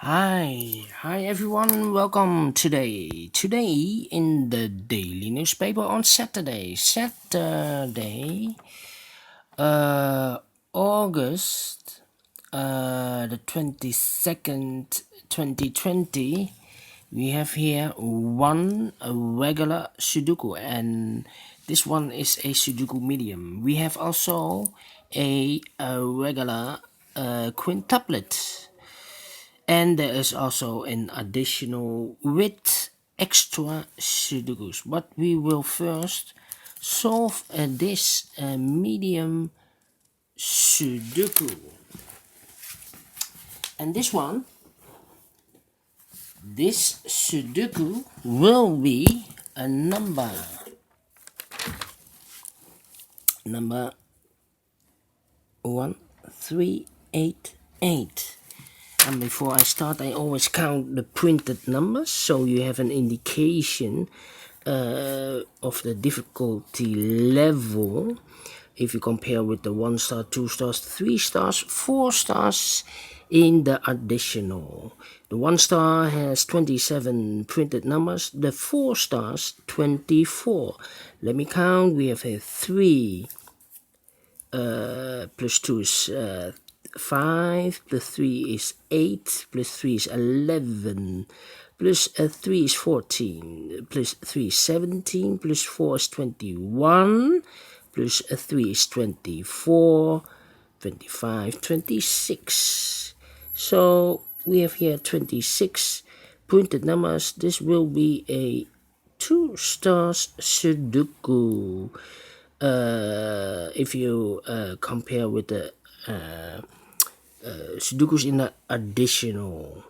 Hi everyone, welcome today. Today in the daily newspaper on Saturday, uh, August the 22nd, 2020, we have here one regular Sudoku, and this one is a Sudoku Medium. We have also a regular quintuplet. And there is also an additional with extra Sudokus. But we will first solve this medium Sudoku. And this Sudoku will be a number 1388. And before I start, I always count the printed numbers, so you have an indication of the difficulty level. If you compare with the 1 star, 2 stars, 3 stars, 4 stars in the additional. The 1 star has 27 printed numbers, the 4 stars 24. Let me count. We have a 3 plus 2 is 5, plus 3 is 8, plus 3 is 11, plus 3 is 14, plus 3 is 17, plus 4 is 21, plus 3 is 24, 25, 26. So we have here 26 printed numbers. This will be a 2 stars Sudoku. If you compare with the Sudokus in the additional.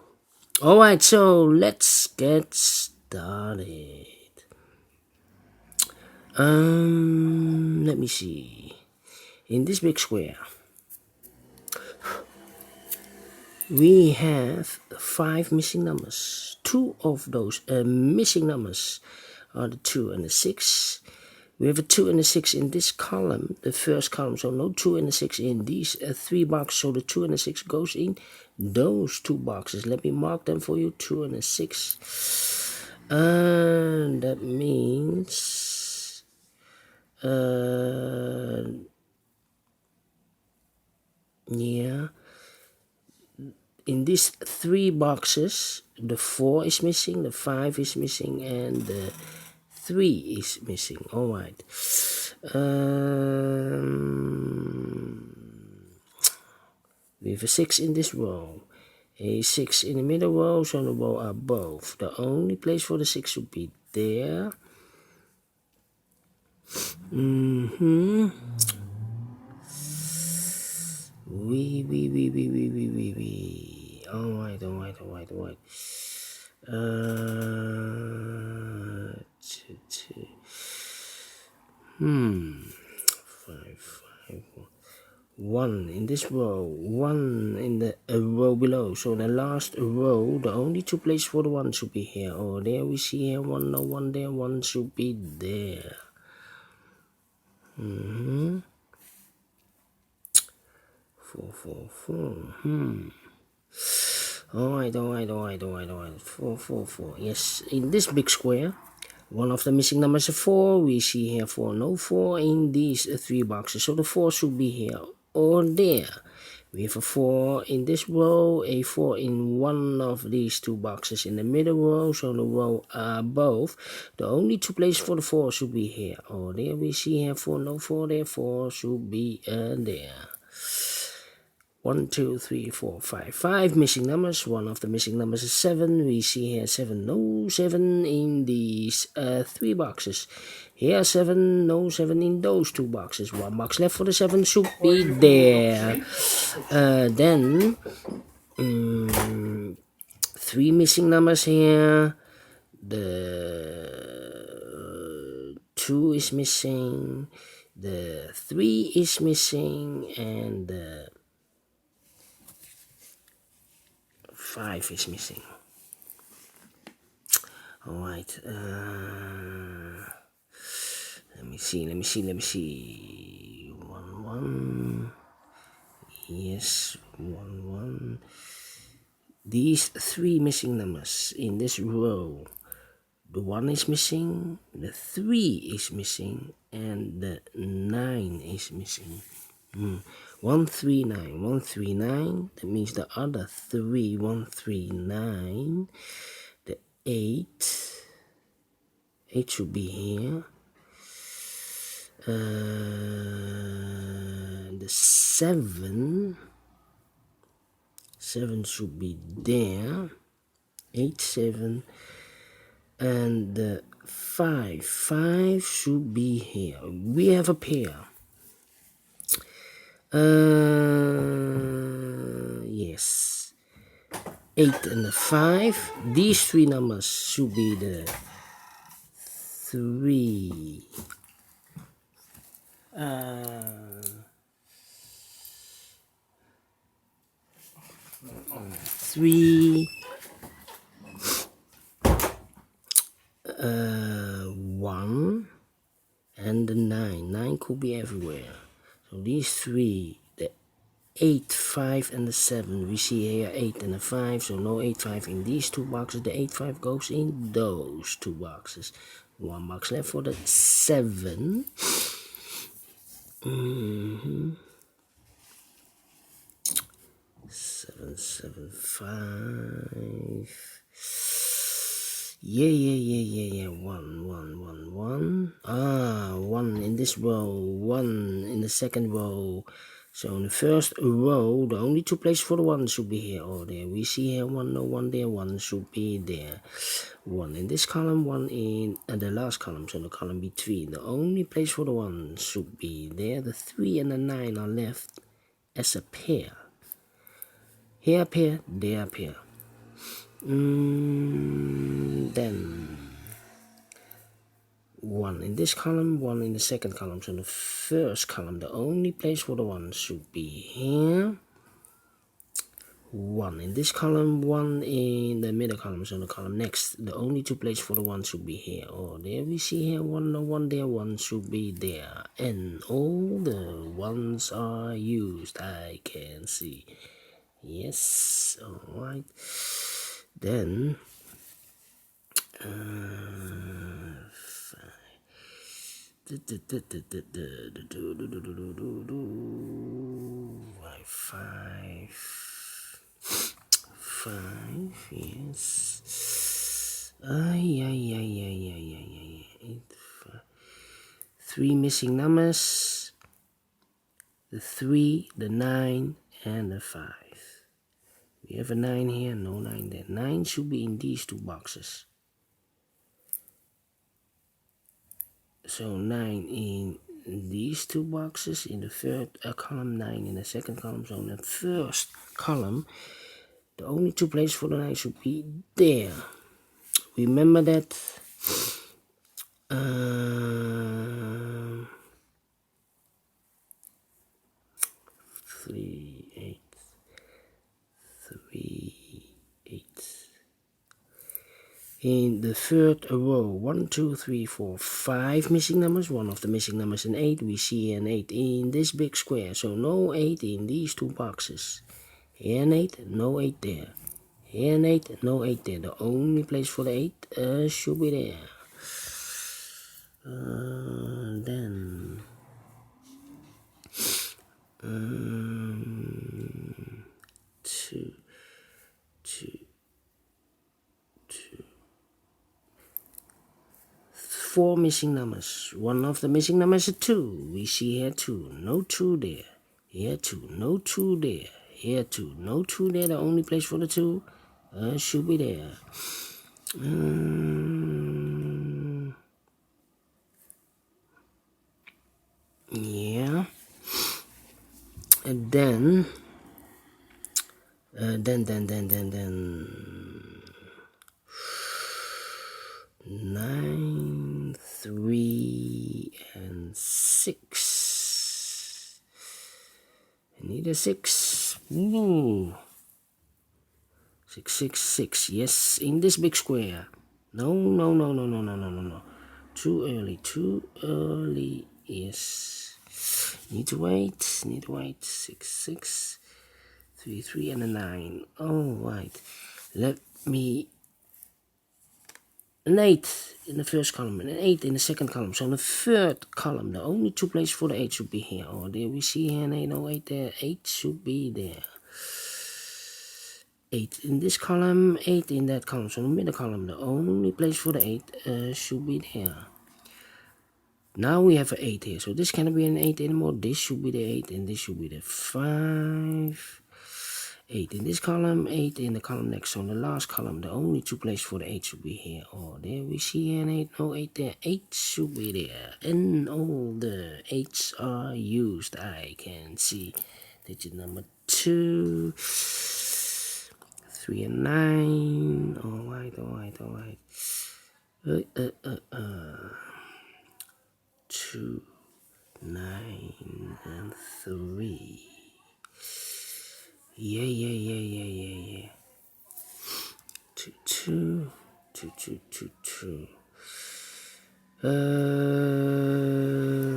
Alright, so let's get started. Let me see. In this big square, we have 5 missing numbers. 2 of those missing numbers are the 2 and the 6. We have a 2 and a 6 in this column, the first column, so no 2 and a 6 in these 3 boxes, so the 2 and a 6 goes in those 2 boxes. Let me mark them for you, 2 and a 6. And that means yeah, in these 3 boxes, the 4 is missing, the 5 is missing, and the 3 is missing. Alright. We have a 6 in this row, a 6 in the middle row, so the row above. The only place for the 6 would be there. Alright. 1 in this row, 1 in the row below, so the last row, the only 2 places for the 1 should be here. Oh, there we see here 1, no 1 there, 1 should be there. 4, 4, 4. Alright. 4, 4, 4. Yes, in this big square, one of the missing numbers is 4. We see here 4, no 4 in these 3 boxes, so the 4 should be here or there. We have a 4 in this row, a 4 in one of these 2 boxes in the middle row, so the row above. The only 2 places for the 4 should be here or there. We see here 4, no 4 there, 4 should be there. 1, 2, 3, 4, 5. 5 missing numbers. One of the missing numbers is 7. We see here 7, no 7 in these 3 boxes. Here 7, no 7 in those 2 boxes. 1 box left for the 7 should be there. Then 3 missing numbers here. The 2 is missing. The 3 is missing, and the 5 is missing. Alright. Let me see. 1, 1. Yes, 1, 1. these three missing numbers in this row. The 1 is missing, the 3 is missing, and the 9 is missing. 139, 139, that means the other 3, 139, the 8 should be here, the 7 should be there, 8, 7, and the 5 should be here. We have a pair. Yes, 8 and the 5. These three numbers should be the 3. 3, 1, and the 9. 9 could be everywhere. So these three, the 8, 5, and the 7. We see here 8 and a 5, so no 8, 5 in these two boxes. The 8, 5 goes in those two boxes. 1 box left for the 7. 7, 7, 5. Yeah. 1, 1, 1. 1 in this row, 1 in the second row. So in the first row, the only two places for the 1 should be here or there. We see here 1, no 1 there, 1 should be there. 1 in this column, 1 in the last column, so the column between. The only place for the 1 should be there. The 3 and the 9 are left as a pair. Here a pair, there a pair. Then 1 in this column, 1 in the second column. So the first column, the only place for the 1 should be here. 1 in this column, 1 in the middle column. So the column next, the only two places for the 1 should be here or there. We see here 1, no 1 there, 1 should be there. And all the 1s are used, I can see. Yes, alright. Then 5, yes. 8, 5. 3 missing numbers. The 3, the 9, and the 5. We have a 9 here, no 9 there. 9 should be in these two boxes. So 9 in these two boxes, in the third column, 9 in the second column. So in the first column, the only two places for the 9 should be there. Remember that. 3, 8. 3, 8. In the third row, 1, 2, 3, 4, 5 missing numbers. One of the missing numbers in 8. We see an 8 in this big square. So no 8 in these two boxes. Here an 8, no 8 there. Here an 8, no 8 there. The only place for the 8 should be there. Then 2. 4 missing numbers. One of the missing numbers is 2. We see here 2. No 2 there. Here 2. No 2 there. Here 2. No 2 there. The only place for the 2 should be there. Yeah. And then 9, 3, and 6. I need a 6. Ooh. 6, 6, 6. Yes, in this big square. No. Too early. Yes. Need to wait. 6, 6. 3 and a 9. All right, let me an 8 in the first column and an 8 in the second column. So in the third column, the only two places for the 8 should be here. Oh, there we see here an 8, no 8 there. 8 should be there. 8 in this column, 8 in that column. So in the middle column, the only place for the 8 should be there. Now we have an 8 here. So this cannot be an 8 anymore. This should be the 8 and this should be the 5. 8 in this column, 8 in the column next. So in the last column, the only two places for the 8 should be here. Oh, there we see an 8, no 8 there. 8 should be there. And all the 8s are used. I can see digit number 2, 3 and 9. Alright. 2, 9 and 3. Yeah. 2, 2, 2, 2, 2, 2.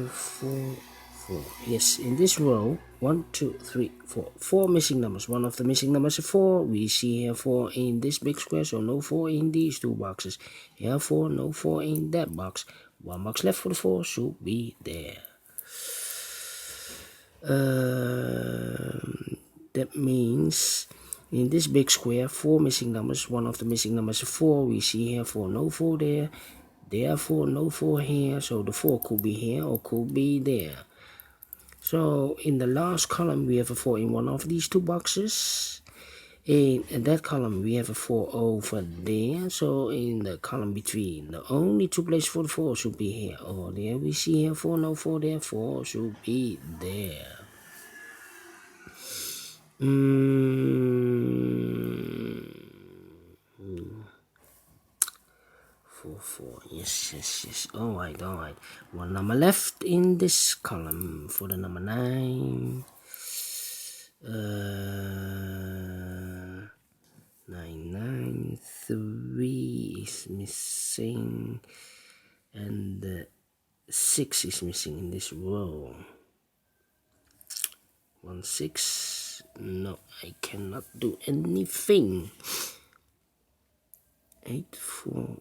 4. Yes, in this row, 1, 2, 3, 4. 4 missing numbers. One of the missing numbers is 4. We see here 4 in this big square, so no 4 in these two boxes. Here 4, no 4 in that box. One box left for the 4 should be there. That means in this big square, 4 missing numbers. One of the missing numbers is 4. We see here 4, no 4 there. Therefore, no 4 here. So the 4 could be here or could be there. So in the last column, we have a 4 in one of these two boxes. In that column, we have a 4 over there. So in the column between, the only two places for the 4 should be here. Oh, there we see here 4, no 4 there. 4 should be there. 4. Yes. Alright. One number left in this column for the number 9. 9, 3 is missing, and the 6 is missing in this row. 1, 6. No, I cannot do anything. 8, 4,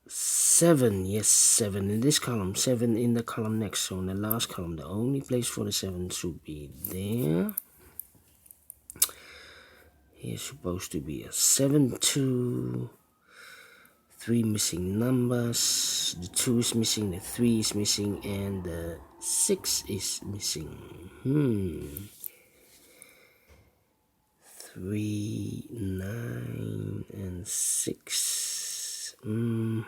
7. Yes, 7 in this column, 7 in the column next. So in the last column, the only place for the 7 should be there. Here's supposed to be a 7, 2, 3 missing numbers. The 2 is missing, the 3 is missing, and the 6 is missing. 3, 9, and 6. 2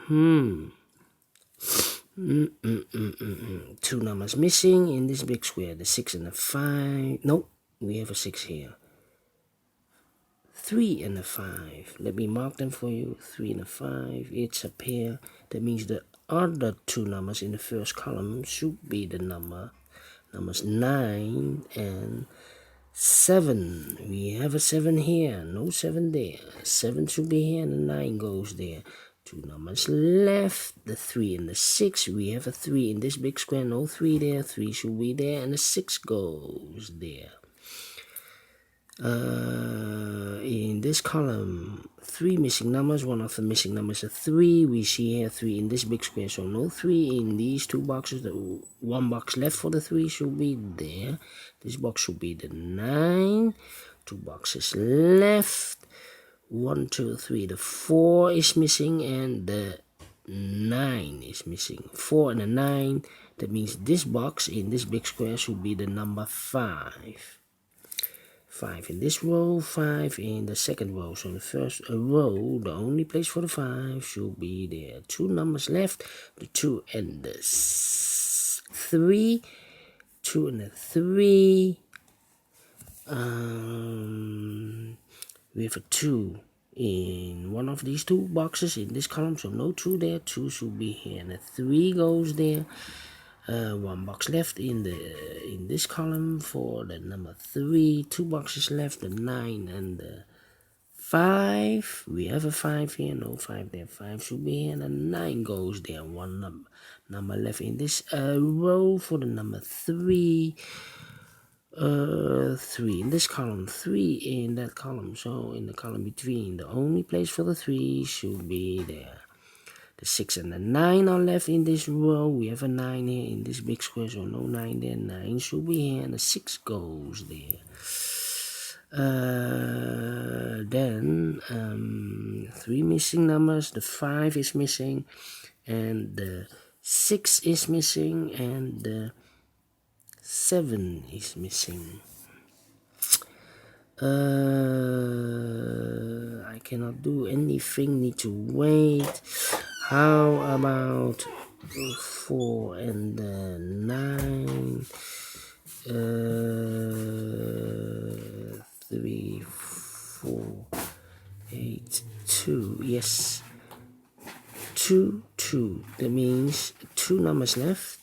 numbers missing in this big square, the 6 and the 5. Nope, we have a 6 here. 3 and a 5. Let me mark them for you. 3 and a 5. It's a pair. That means the other two numbers in the first column should be the numbers 9 and 7. We have a 7 here. No 7 there. 7 should be here and the 9 goes there. 2 numbers left. The 3 and the 6. We have a 3 in this big square. No 3 there. 3 should be there and the 6 goes there. In this column, 3 missing numbers. One of the missing numbers is 3. We see here 3 in this big square, so no 3 in these two boxes. The 1 box left for the 3 should be there. This box should be the 9. 2 boxes left. 1, 2, 3. The 4 is missing and the 9 is missing. 4 and a 9. That means this box in this big square should be the number 5. 5 in this row, 5 in the second row. So in the first row, the only place for the 5 should be there. 2 numbers left, the 2 and the 3. 2 and the 3. We have a 2 in one of these two boxes in this column. So no 2 there. 2 should be here and the 3 goes there. 1 box left in this column for the number 3. 2 boxes left, the 9 and the 5. We have a 5 here, no 5 there. 5 should be here and the 9 goes there. 1 number left in this row for the number 3. 3 in this column, 3 in that column. So in the column between, the only place for the 3 should be there. The 6 and the 9 are left in this row. We have a 9 here in this big square, so no 9 there. 9 should be here, and the 6 goes there. Then 3 missing numbers. The 5 is missing, and the 6 is missing, and the 7 is missing. I cannot do anything, need to wait. How about 4 and 9? 3, 4, 8, 2. Yes, 2, 2. That means 2 numbers left.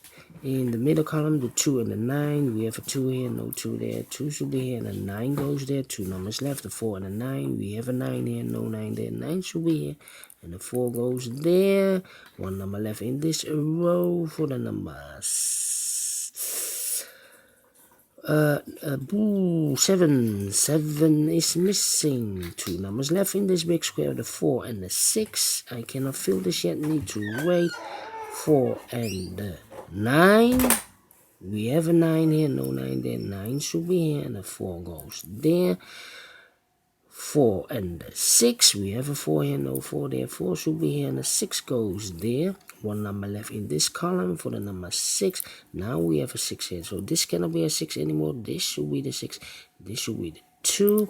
In the middle column, the 2 and the 9, we have a 2 here, no 2 there. 2 should be here, and the 9 goes there. 2 numbers left, the 4 and the 9, we have a 9 here, no 9 there. 9 should be here, and the 4 goes there. 1 number left in this row for the numbers. 7. 7 is missing. 2 numbers left in this big square, the 4 and the 6. I cannot fill this yet, need to wait. 4 and the 9, we have a 9 here, no 9 there. 9 should be here, and the 4 goes there. 4 and the 6, we have a 4 here, no 4 there. 4 should be here, and the 6 goes there. 1 number left in this column for the number 6. Now we have a 6 here, so this cannot be a 6 anymore. This should be the 6. This should be the 2.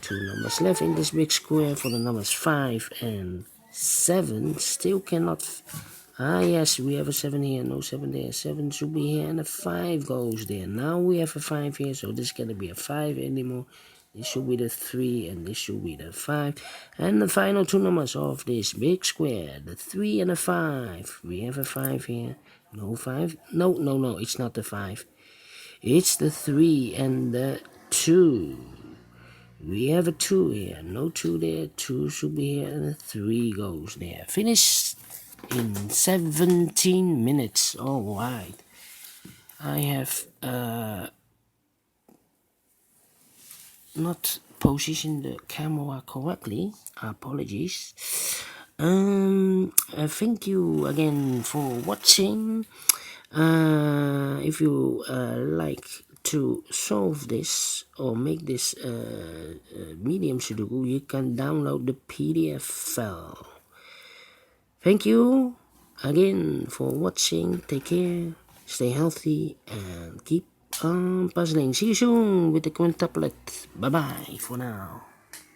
2 numbers left in this big square for the numbers 5 and 7. Still cannot. Yes, we have a 7 here, no 7 there. 7 should be here, and a 5 goes there. Now we have a 5 here, so this cannot be a 5 anymore. This should be the 3, and this should be the 5. And the final 2 numbers of this big square, the 3 and the 5. We have a 5 here, no 5. No, it's not the 5. It's the 3 and the 2. We have a 2 here, no 2 there. 2 should be here, and the 3 goes there. Finished in 17 minutes. All right. I have not positioned the camera correctly. Apologies. Thank you again for watching. If you like to solve this or make this medium Sudoku, you can download the PDF file. Thank you again for watching. Take care, stay healthy, and keep on puzzling. See you soon with the quintuplet. Bye bye for now.